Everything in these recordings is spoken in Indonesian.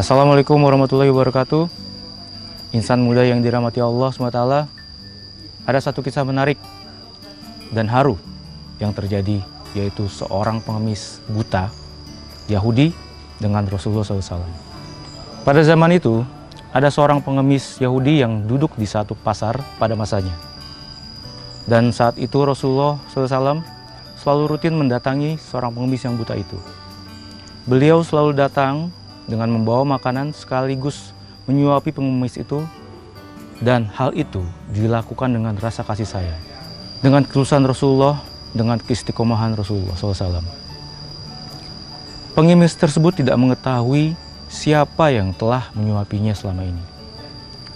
Assalamualaikum warahmatullahi wabarakatuh. Insan muda yang dirahmati Allah SWT, ada satu kisah menarik dan haru yang terjadi, yaitu seorang pengemis buta Yahudi dengan Rasulullah SAW. Pada zaman itu, ada seorang pengemis Yahudi yang duduk di satu pasar pada masanya. Dan saat itu Rasulullah SAW selalu rutin mendatangi seorang pengemis yang buta itu. Beliau selalu datang dengan membawa makanan sekaligus menyuapi pengemis itu, dan hal itu dilakukan dengan rasa kasih sayang, dengan ketulusan Rasulullah, dengan keistiqomahan Rasulullah SAW. Pengemis tersebut tidak mengetahui siapa yang telah menyuapinya selama ini.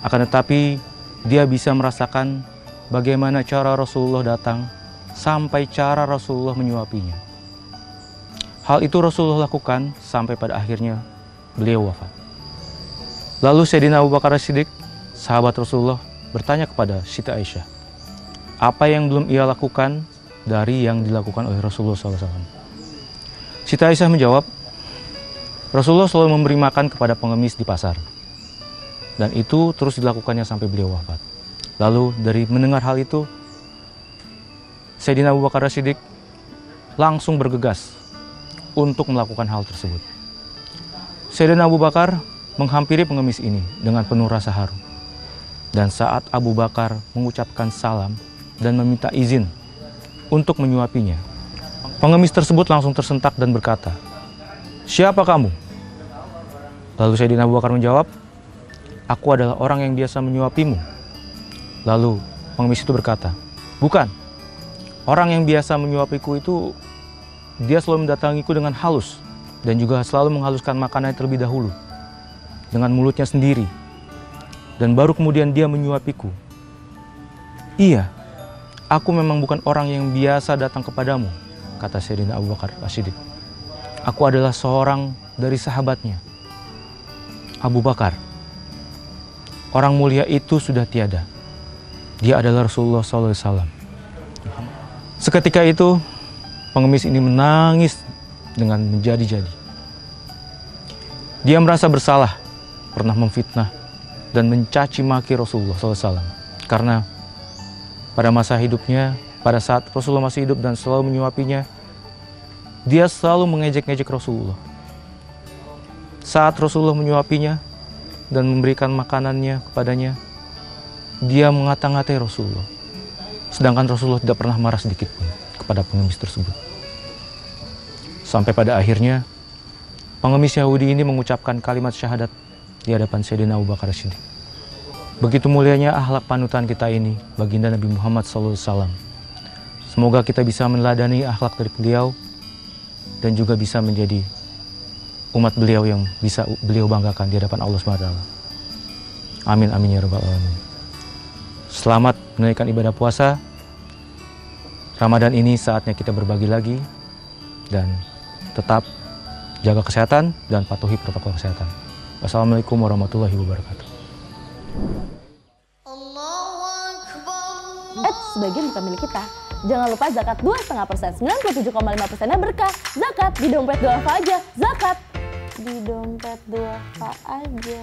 Akan tetapi dia bisa merasakan bagaimana cara Rasulullah datang sampai cara Rasulullah menyuapinya. Hal itu Rasulullah lakukan sampai pada akhirnya beliau wafat. Lalu Sayyidina Abu Bakar As-Siddiq, sahabat Rasulullah, bertanya kepada Siti Aisyah, apa yang belum ia lakukan dari yang dilakukan oleh Rasulullah SAW. Siti Aisyah menjawab, Rasulullah selalu memberi makan kepada pengemis di pasar, dan itu terus dilakukannya sampai beliau wafat. Lalu dari mendengar hal itu, Sayyidina Abu Bakar As-Siddiq langsung bergegas untuk melakukan hal tersebut. Sayyidina Abu Bakar menghampiri pengemis ini dengan penuh rasa haru. Dan saat Abu Bakar mengucapkan salam dan meminta izin untuk menyuapinya, pengemis tersebut langsung tersentak dan berkata, "Siapa kamu?" Lalu Sayyidina Abu Bakar menjawab, "Aku adalah orang yang biasa menyuapimu." Lalu pengemis itu berkata, "Bukan, orang yang biasa menyuapiku itu, dia selalu mendatangiku dengan halus dan juga selalu menghaluskan makanan terlebih dahulu dengan mulutnya sendiri, dan baru kemudian dia menyuapiku. Iya, aku memang bukan orang yang biasa datang kepadamu," kata Sayyidina Abu Bakar As-Siddiq. "Aku adalah seorang dari sahabatnya, Abu Bakar. Orang mulia itu sudah tiada. Dia adalah Rasulullah SAW." Seketika itu, pengemis ini menangis dengan menjadi-jadi. Dia merasa bersalah pernah memfitnah dan mencaci maki Rasulullah SAW. Karena pada masa hidupnya, pada saat Rasulullah masih hidup dan selalu menyuapinya, dia selalu mengejek-ngejek Rasulullah. Saat Rasulullah menyuapinya dan memberikan makanannya kepadanya, dia mengata-ngatai Rasulullah. Sedangkan Rasulullah tidak pernah marah sedikit pun kepada pengemis tersebut. Sampai pada akhirnya, pengemis Yahudi ini mengucapkan kalimat syahadat di hadapan Sayyidina Abu Bakar As-Siddiq. Begitu mulianya akhlak panutan kita ini, baginda Nabi Muhammad SAW. Semoga kita bisa meneladani akhlak dari beliau dan juga bisa menjadi umat beliau yang bisa beliau banggakan di hadapan Allah SWT. Amin, amin ya rabbal alamin. Selamat menunaikan ibadah puasa. Ramadan ini saatnya kita berbagi lagi, dan tetap jaga kesehatan dan patuhi protokol kesehatan. Wassalamualaikum warahmatullahi wabarakatuh. Sebagian bukan milik kita. Jangan lupa zakat 2,5%, 97,5%-nya berkah. Zakat di dompet duafa aja. Zakat di dompet duafa aja.